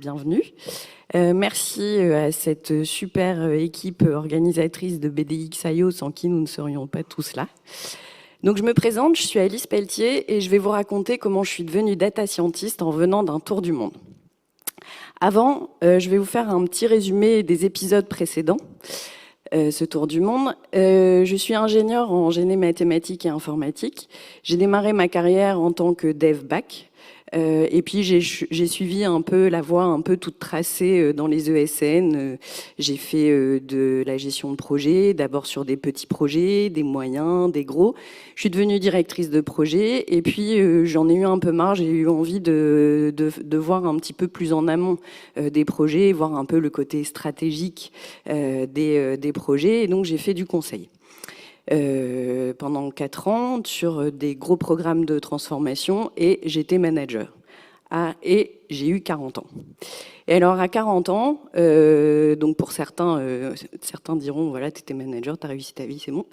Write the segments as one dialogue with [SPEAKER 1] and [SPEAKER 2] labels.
[SPEAKER 1] bienvenue. Merci à cette super équipe organisatrice de BDX.io sans qui nous ne serions pas tous là. Donc je me présente, je suis Alice Pelletier et je vais vous raconter comment je suis devenue data scientist en venant d'un tour du monde. Avant, je vais vous faire un petit résumé des épisodes précédents. Ce tour du monde. Je suis ingénieure en génie mathématique et informatique. J'ai démarré ma carrière en tant que dev back. Et puis j'ai suivi un peu la voie un peu toute tracée dans les ESN. J'ai fait de la gestion de projet, d'abord sur des petits projets, des moyens, des gros. Je suis devenue directrice de projet et puis j'en ai eu un peu marre. J'ai eu envie de voir un petit peu plus en amont des projets, voir un peu le côté stratégique des projets. Et donc j'ai fait du conseil. Pendant 4 ans sur des gros programmes de transformation et j'étais manager. Et j'ai eu 40 ans. Et alors à 40 ans, donc pour certains diront voilà, tu étais manager, tu as réussi ta vie, c'est bon.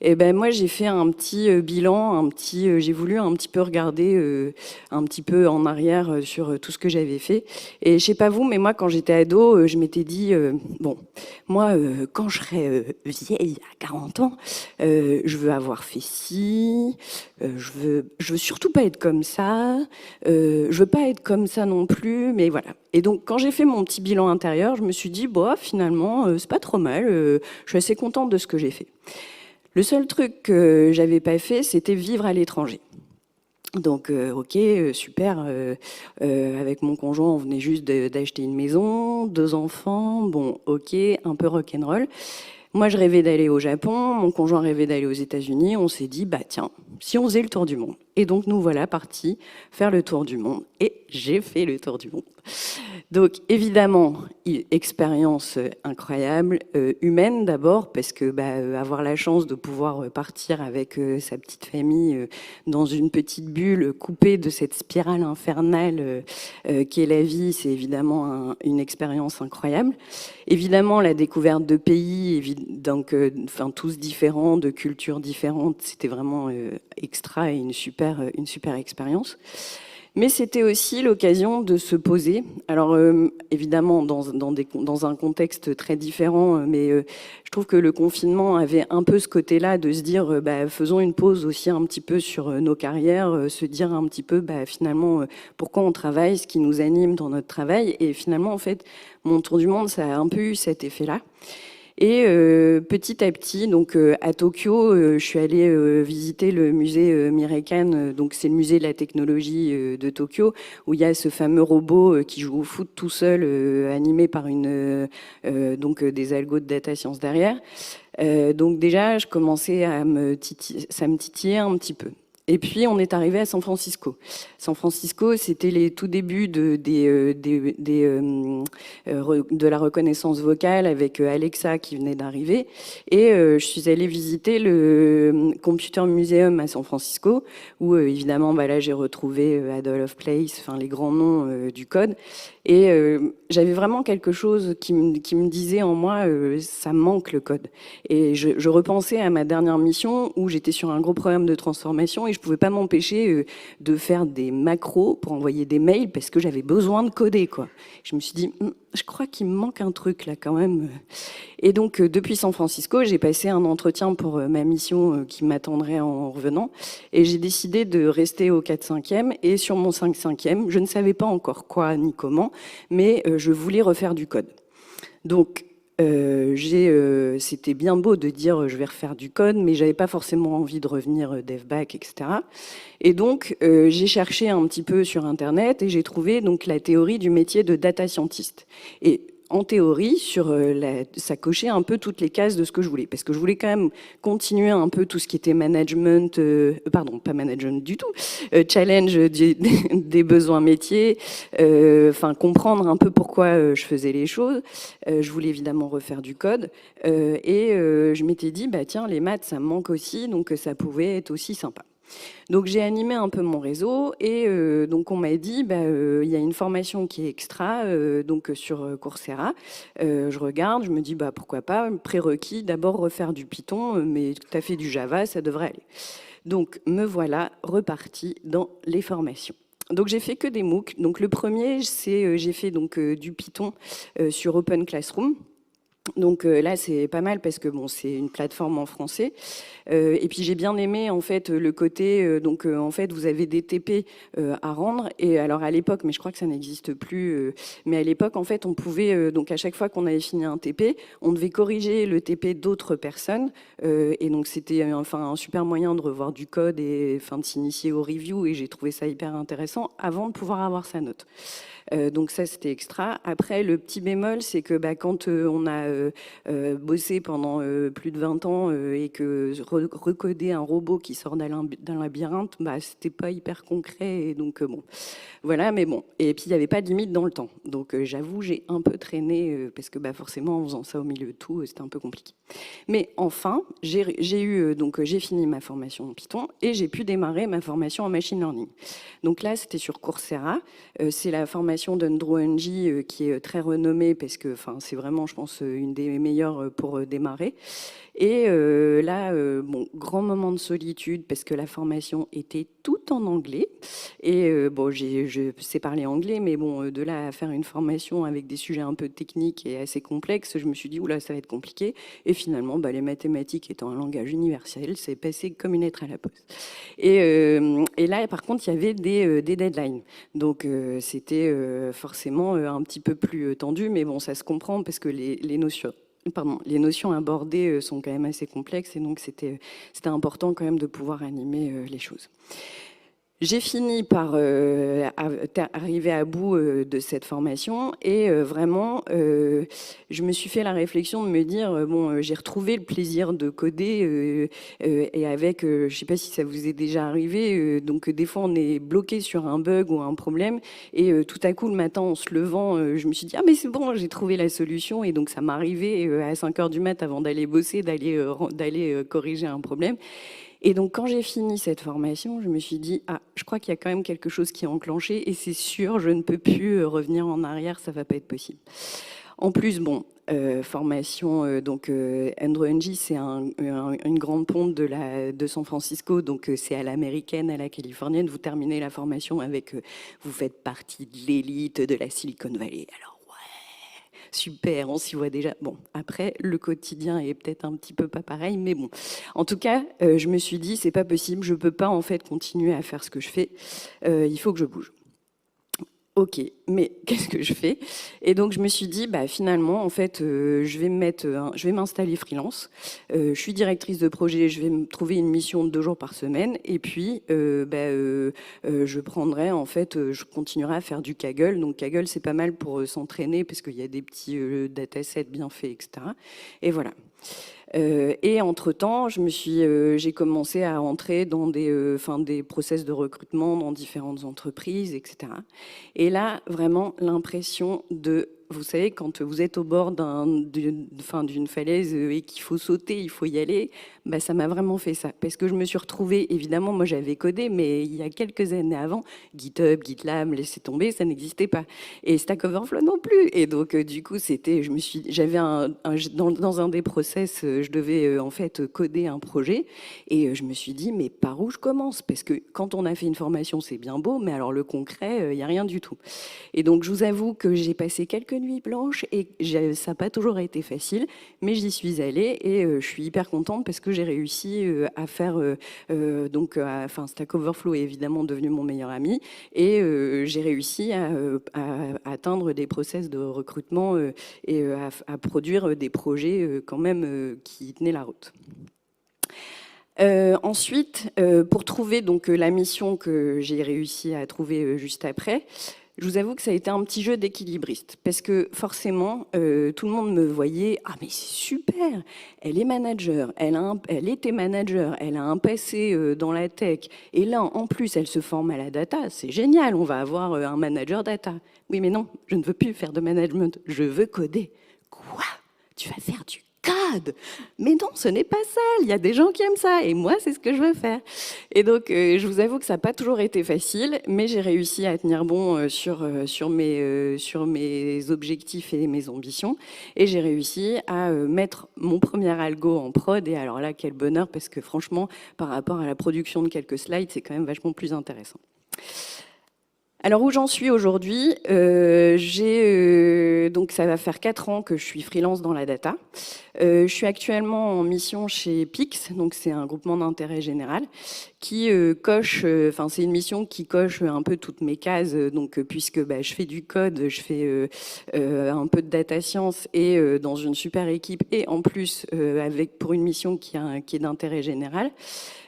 [SPEAKER 1] Et ben moi j'ai fait un petit bilan, j'ai voulu un petit peu regarder un petit peu en arrière sur tout ce que j'avais fait. Et je sais pas vous, mais moi quand j'étais ado, je m'étais dit bon, moi quand je serai vieille à 40 ans, je veux avoir fait ci, je veux surtout pas être comme ça, je veux pas être comme ça non plus, mais voilà. Et donc, quand j'ai fait mon petit bilan intérieur, je me suis dit, bah, finalement, c'est pas trop mal, je suis assez contente de ce que j'ai fait. Le seul truc que j'avais pas fait, c'était vivre à l'étranger. Donc, ok, super, avec mon conjoint, on venait juste d'acheter une maison, 2 enfants, bon, ok, un peu rock'n'roll. Moi, je rêvais d'aller au Japon, mon conjoint rêvait d'aller aux États-Unis. On s'est dit, bah tiens, si on faisait le tour du monde. Et donc, nous voilà partis faire le tour du monde. Et j'ai fait le tour du monde. Donc, évidemment, expérience incroyable, humaine d'abord, parce que avoir la chance de pouvoir partir avec sa petite famille dans une petite bulle coupée de cette spirale infernale qui est la vie, c'est évidemment une expérience incroyable. Évidemment, la découverte de pays, donc, tous différents, de cultures différentes, c'était vraiment extra et une super expérience. Mais c'était aussi l'occasion de se poser. Alors évidemment dans un contexte très différent, mais je trouve que le confinement avait un peu ce côté-là de se dire faisons une pause aussi un petit peu sur nos carrières, se dire un petit peu finalement pourquoi on travaille, ce qui nous anime dans notre travail. Et finalement en fait mon tour du monde ça a un peu eu cet effet-là. Et petit à petit, donc à Tokyo, je suis allée visiter le musée Mirekan. Donc c'est le musée de la technologie de Tokyo, où il y a ce fameux robot qui joue au foot tout seul, animé par des algos de data science derrière. Donc déjà, je commençais ça me titillait un petit peu. Et puis, on est arrivé à San Francisco. San Francisco, c'était les tout débuts de la reconnaissance vocale avec Alexa qui venait d'arriver. Et je suis allée visiter le Computer Museum à San Francisco, où évidemment, là, j'ai retrouvé Adolphe Place, enfin les grands noms du code. Et j'avais vraiment quelque chose qui me disait en moi, ça manque le code. Et je repensais à ma dernière mission où j'étais sur un gros programme de transformation et je pouvais pas m'empêcher de faire des macros pour envoyer des mails parce que j'avais besoin de coder, quoi. Je me suis dit, je crois qu'il me manque un truc là quand même. Et donc depuis San Francisco, j'ai passé un entretien pour ma mission qui m'attendrait en revenant. Et j'ai décidé de rester au 4/5e. Et sur mon 5/5e, je ne savais pas encore quoi ni comment, mais je voulais refaire du code. Donc c'était bien beau de dire je vais refaire du code, mais j'avais pas forcément envie de revenir dev back, etc. Et donc j'ai cherché un petit peu sur internet et j'ai trouvé donc la théorie du métier de data scientist. Et en théorie, ça cochait un peu toutes les cases de ce que je voulais, parce que je voulais quand même continuer un peu tout ce qui était management, pardon, pas management du tout, challenge des besoins métiers, comprendre un peu pourquoi je faisais les choses. Je voulais évidemment refaire du code, et je m'étais dit, tiens, les maths, ça me manque aussi, donc ça pouvait être aussi sympa. Donc j'ai animé un peu mon réseau et donc on m'a dit il y a une formation qui est extra donc sur Coursera. Je regarde, je me dis pourquoi pas, prérequis d'abord refaire du Python, mais tu as fait du Java, ça devrait aller. Donc me voilà reparti dans les formations. Donc j'ai fait que des MOOC. Donc le premier, c'est j'ai fait donc du Python sur Open Classroom. Donc là, c'est pas mal parce que bon, c'est une plateforme en français. Et puis j'ai bien aimé en fait le côté en fait vous avez des TP à rendre et alors à l'époque, mais je crois que ça n'existe plus, mais à l'époque en fait on pouvait donc à chaque fois qu'on avait fini un TP, on devait corriger le TP d'autres personnes et donc c'était enfin un super moyen de revoir du code et enfin de s'initier au review et j'ai trouvé ça hyper intéressant avant de pouvoir avoir sa note. Donc ça, c'était extra. Après, le petit bémol, c'est que quand on a bossé pendant plus de 20 ans et que recoder un robot qui sort d'un labyrinthe, c'était pas hyper concret. Et donc, bon, voilà, mais bon. Et puis, il n'y avait pas de limite dans le temps. Donc, j'avoue, j'ai un peu traîné parce que forcément, en faisant ça au milieu de tout, c'était un peu compliqué. Mais enfin, j'ai fini ma formation en Python et j'ai pu démarrer ma formation en machine learning. Donc là, c'était sur Coursera. C'est la formation d'Andrew Ng qui est très renommée parce que c'est vraiment, je pense, une des meilleures pour démarrer. Et là, bon, grand moment de solitude parce que la formation était tout en anglais. Et bon, je sais parler anglais, mais bon, de là à faire une formation avec des sujets un peu techniques et assez complexes, je me suis dit, oula, ça va être compliqué. Et finalement, les mathématiques étant un langage universel, c'est passé comme une lettre à la poste. Et là, par contre, il y avait des deadlines. Donc, c'était forcément un petit peu plus tendu, mais bon, ça se comprend parce que les notions abordées sont quand même assez complexes et donc c'était important quand même de pouvoir animer les choses. J'ai fini par arriver à bout de cette formation et vraiment, je me suis fait la réflexion de me dire, bon, j'ai retrouvé le plaisir de coder et avec, je ne sais pas si ça vous est déjà arrivé, donc des fois on est bloqué sur un bug ou un problème et tout à coup le matin en se levant, je me suis dit, ah mais c'est bon, j'ai trouvé la solution et donc ça m'arrivait à 5 heures du mat avant d'aller bosser, d'aller corriger un problème. Et donc, quand j'ai fini cette formation, je me suis dit, ah, je crois qu'il y a quand même quelque chose qui est enclenché et c'est sûr, je ne peux plus revenir en arrière, ça ne va pas être possible. En plus, bon, formation, Andrew Ng, c'est une grande ponte de San Francisco, donc c'est à l'américaine, à la californienne. Vous terminez la formation avec, vous faites partie de l'élite de la Silicon Valley. Alors, super, on s'y voit déjà. Bon, après, le quotidien est peut-être un petit peu pas pareil, mais bon. En tout cas, je me suis dit, c'est pas possible, je peux pas en fait continuer à faire ce que je fais. Il faut que je bouge. Ok, mais qu'est-ce que je fais? Et donc je me suis dit, finalement, en fait, je vais m'installer freelance. Je suis directrice de projet, je vais me trouver une mission de 2 jours par semaine, et puis je prendrai, en fait, je continuerai à faire du Kaggle. Donc Kaggle, c'est pas mal pour s'entraîner parce qu'il y a des petits datasets bien faits, etc. Et voilà. Et entre-temps, j'ai commencé à entrer dans des process de recrutement dans différentes entreprises, etc. Et là, vraiment, l'impression de, vous savez, quand vous êtes au bord d'une falaise et qu'il faut sauter, il faut y aller, ça m'a vraiment fait ça. Parce que je me suis retrouvée, évidemment, moi j'avais codé, mais il y a quelques années avant, GitHub, GitLab, laissez tomber, ça n'existait pas. Et Stack Overflow non plus. Et donc, du coup, j'avais dans un des process, je devais en fait coder un projet. Et je me suis dit, mais par où je commence? Parce que quand on a fait une formation, c'est bien beau, mais alors le concret, il n'y a rien du tout. Et donc, je vous avoue que j'ai passé quelques nuits blanches et ça n'a pas toujours été facile, mais j'y suis allée et je suis hyper contente parce que j'ai réussi à faire, Stack Overflow est évidemment devenu mon meilleur ami et j'ai réussi à atteindre des process de recrutement et à produire des projets quand même qui tenaient la route. Ensuite, pour trouver donc la mission que j'ai réussi à trouver juste après, je vous avoue que ça a été un petit jeu d'équilibriste parce que forcément, tout le monde me voyait, ah mais c'est super, elle est manager, elle était manager, elle a un passé dans la tech et là en plus elle se forme à la data, c'est génial, on va avoir un manager data. Oui mais non, je ne veux plus faire de management, je veux coder. Quoi? Tu vas faire du code? Mais non, ce n'est pas ça. Il y a des gens qui aiment ça. Et moi, c'est ce que je veux faire. Et donc, je vous avoue que ça n'a pas toujours été facile, mais j'ai réussi à tenir bon sur mes objectifs et mes ambitions. Et j'ai réussi à mettre mon premier algo en prod. Et alors là, quel bonheur, parce que franchement, par rapport à la production de quelques slides, c'est quand même vachement plus intéressant. Alors où j'en suis aujourd'hui, donc ça va faire 4 ans que je suis freelance dans la data. Je suis actuellement en mission chez Pix, donc c'est un groupement d'intérêt général qui coche, enfin c'est une mission qui coche un peu toutes mes cases, donc puisque je fais du code, je fais un peu de data science et dans une super équipe et en plus avec pour une mission qui est d'intérêt général.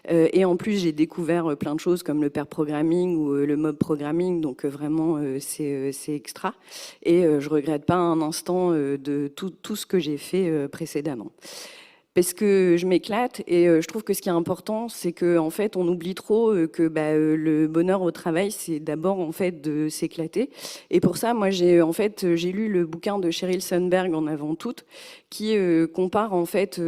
[SPEAKER 1] Et en plus, j'ai découvert plein de choses comme le pair programming ou le mob programming, donc vraiment c'est extra. Et je regrette pas un instant de tout ce que j'ai fait précédemment. Parce que je m'éclate et je trouve que ce qui est important, c'est que en fait, on oublie trop que le bonheur au travail, c'est d'abord en fait de s'éclater. Et pour ça, moi, j'ai lu le bouquin de Sheryl Sandberg en avant toute, qui compare en fait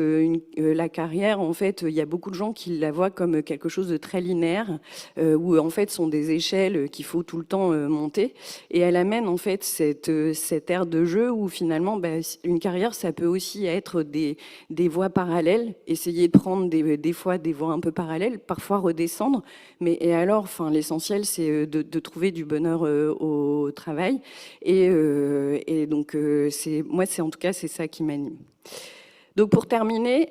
[SPEAKER 1] la carrière. En fait, il y a beaucoup de gens qui la voient comme quelque chose de très linéaire, où en fait, sont des échelles qu'il faut tout le temps monter. Et elle amène en fait cette ère de jeu où finalement, une carrière, ça peut aussi être des voies parallèles, essayer de prendre des fois des voies un peu parallèles, parfois redescendre. Et alors, enfin, l'essentiel, c'est de trouver du bonheur au travail. Et donc, moi, c'est en tout cas, c'est ça qui m'anime. Donc pour terminer,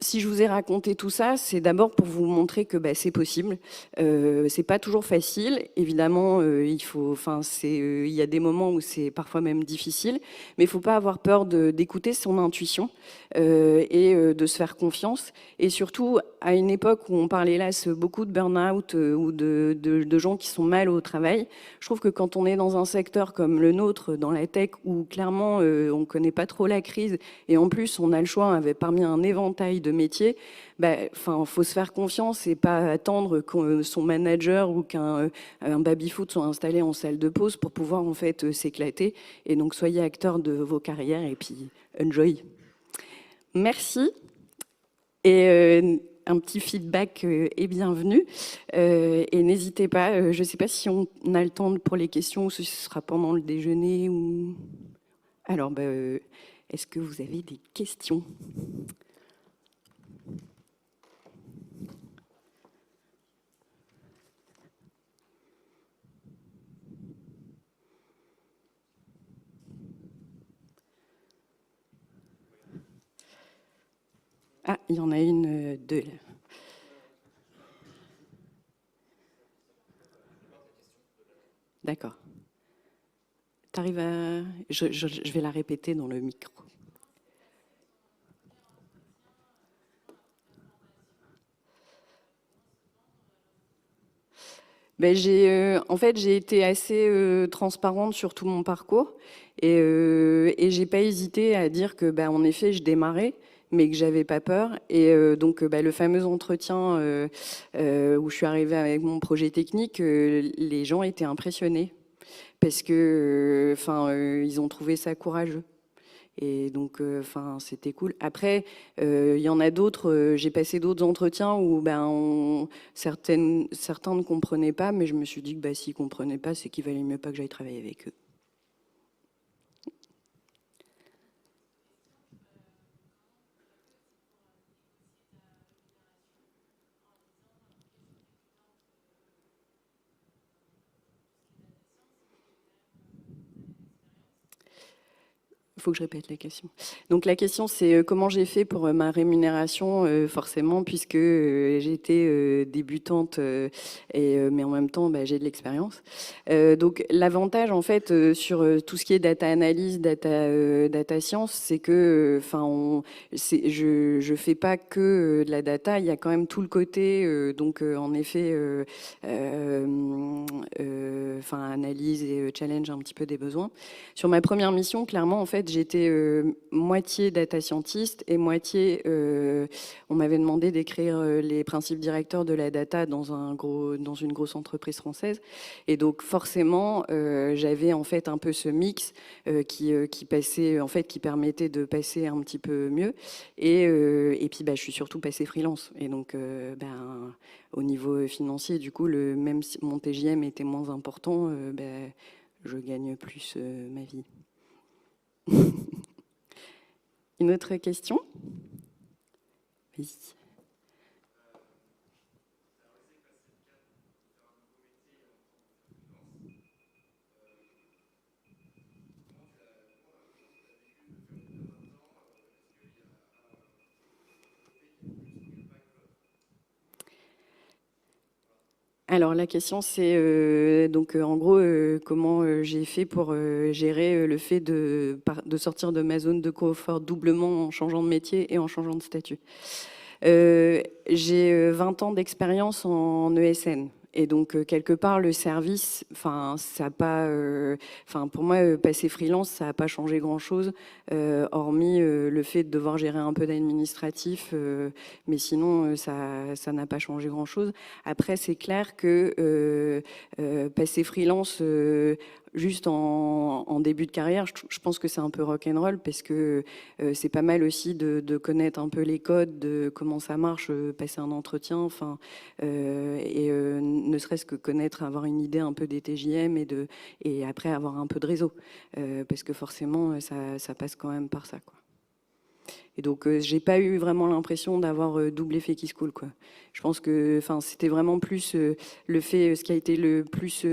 [SPEAKER 1] si je vous ai raconté tout ça, c'est d'abord pour vous montrer que c'est possible. C'est pas toujours facile, évidemment. Il y a des moments où c'est parfois même difficile, mais il faut pas avoir peur d'écouter son intuition et de se faire confiance. Et surtout, à une époque où on parlait hélas beaucoup de burn-out ou de gens qui sont mal au travail, je trouve que quand on est dans un secteur comme le nôtre, dans la tech, où clairement on connaît pas trop la crise et en plus on a le choix parmi un éventail de métiers, faut se faire confiance et pas attendre que son manager ou qu'un baby-foot soit installé en salle de pause pour pouvoir en fait s'éclater. Et donc soyez acteurs de vos carrières et puis enjoy. Merci. Et un petit feedback est bienvenu. Et n'hésitez pas, je ne sais pas si on a le temps pour les questions ou si ce sera pendant le déjeuner. Alors, est-ce que vous avez des questions ? Ah, il y en a une, deux. Là. D'accord. T'arrives à... Je vais la répéter dans le micro. En fait, j'ai été assez transparente sur tout mon parcours et j'ai pas hésité à dire que, en effet, je démarrais, mais que j'avais pas peur. Et donc, le fameux entretien où je suis arrivée avec mon projet technique, les gens étaient impressionnés parce que, ils ont trouvé ça courageux. Et donc, c'était cool. Après, il y en a d'autres. J'ai passé d'autres entretiens où, certains ne comprenaient pas, mais je me suis dit que s'ils comprenaient pas, c'est qu'il valait mieux pas que j'aille travailler avec eux. Il faut que je répète la question. Donc la question, c'est comment j'ai fait pour ma rémunération, forcément, puisque j'étais débutante, mais en même temps, j'ai de l'expérience. Donc l'avantage, en fait, sur tout ce qui est data analyse, data science, c'est que, je fais pas que de la data. Il y a quand même tout le côté, en effet, analyse et challenge un petit peu des besoins. Sur ma première mission, clairement, en fait, j'étais moitié data scientist et moitié, on m'avait demandé d'écrire les principes directeurs de la data dans une grosse entreprise française. Et donc, forcément, j'avais en fait un peu ce mix qui passait, en fait, qui permettait de passer un petit peu mieux. Et puis, je suis surtout passée freelance. Et donc, au niveau financier, du coup, même si mon TJM était moins important, je gagne plus ma vie. Une autre question ? Oui. Alors la question c'est en gros comment j'ai fait pour gérer le fait de sortir de ma zone de confort doublement en changeant de métier et en changeant de statut. J'ai 20 ans d'expérience en ESN. Et donc, quelque part, le service, enfin, ça a pas, pour moi, passer freelance, ça n'a pas changé grand-chose, hormis le fait de devoir gérer un peu d'administratif, mais sinon, ça n'a pas changé grand-chose. Après, c'est clair que passer freelance juste en début de carrière, je pense que c'est un peu rock'n'roll parce que c'est pas mal aussi de connaître un peu les codes, de comment ça marche, passer un entretien, ne serait-ce que connaître, avoir une idée un peu des TJM et après avoir un peu de réseau, parce que forcément ça passe quand même par ça, quoi. Et donc j'ai pas eu vraiment l'impression d'avoir double effet qui se coule, quoi. Je pense que c'était vraiment plus le fait, ce qui a été le plus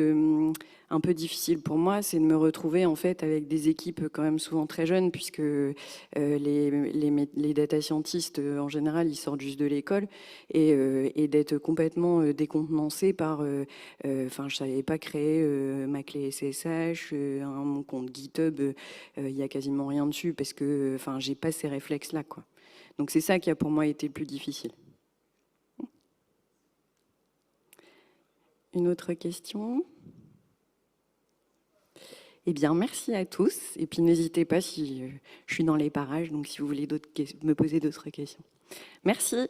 [SPEAKER 1] un peu difficile pour moi, c'est de me retrouver en fait avec des équipes quand même souvent très jeunes, puisque les data scientists en général ils sortent juste de l'école, et d'être complètement décontenancé par je savais pas créer ma clé SSH, mon compte GitHub, il y a quasiment rien dessus parce que j'ai pas ces réflexes là, quoi. Donc c'est ça qui a pour moi été le plus difficile. Une autre question? Eh bien, merci à tous. Et puis, n'hésitez pas si je suis dans les parages, donc si vous voulez me poser d'autres questions. Merci.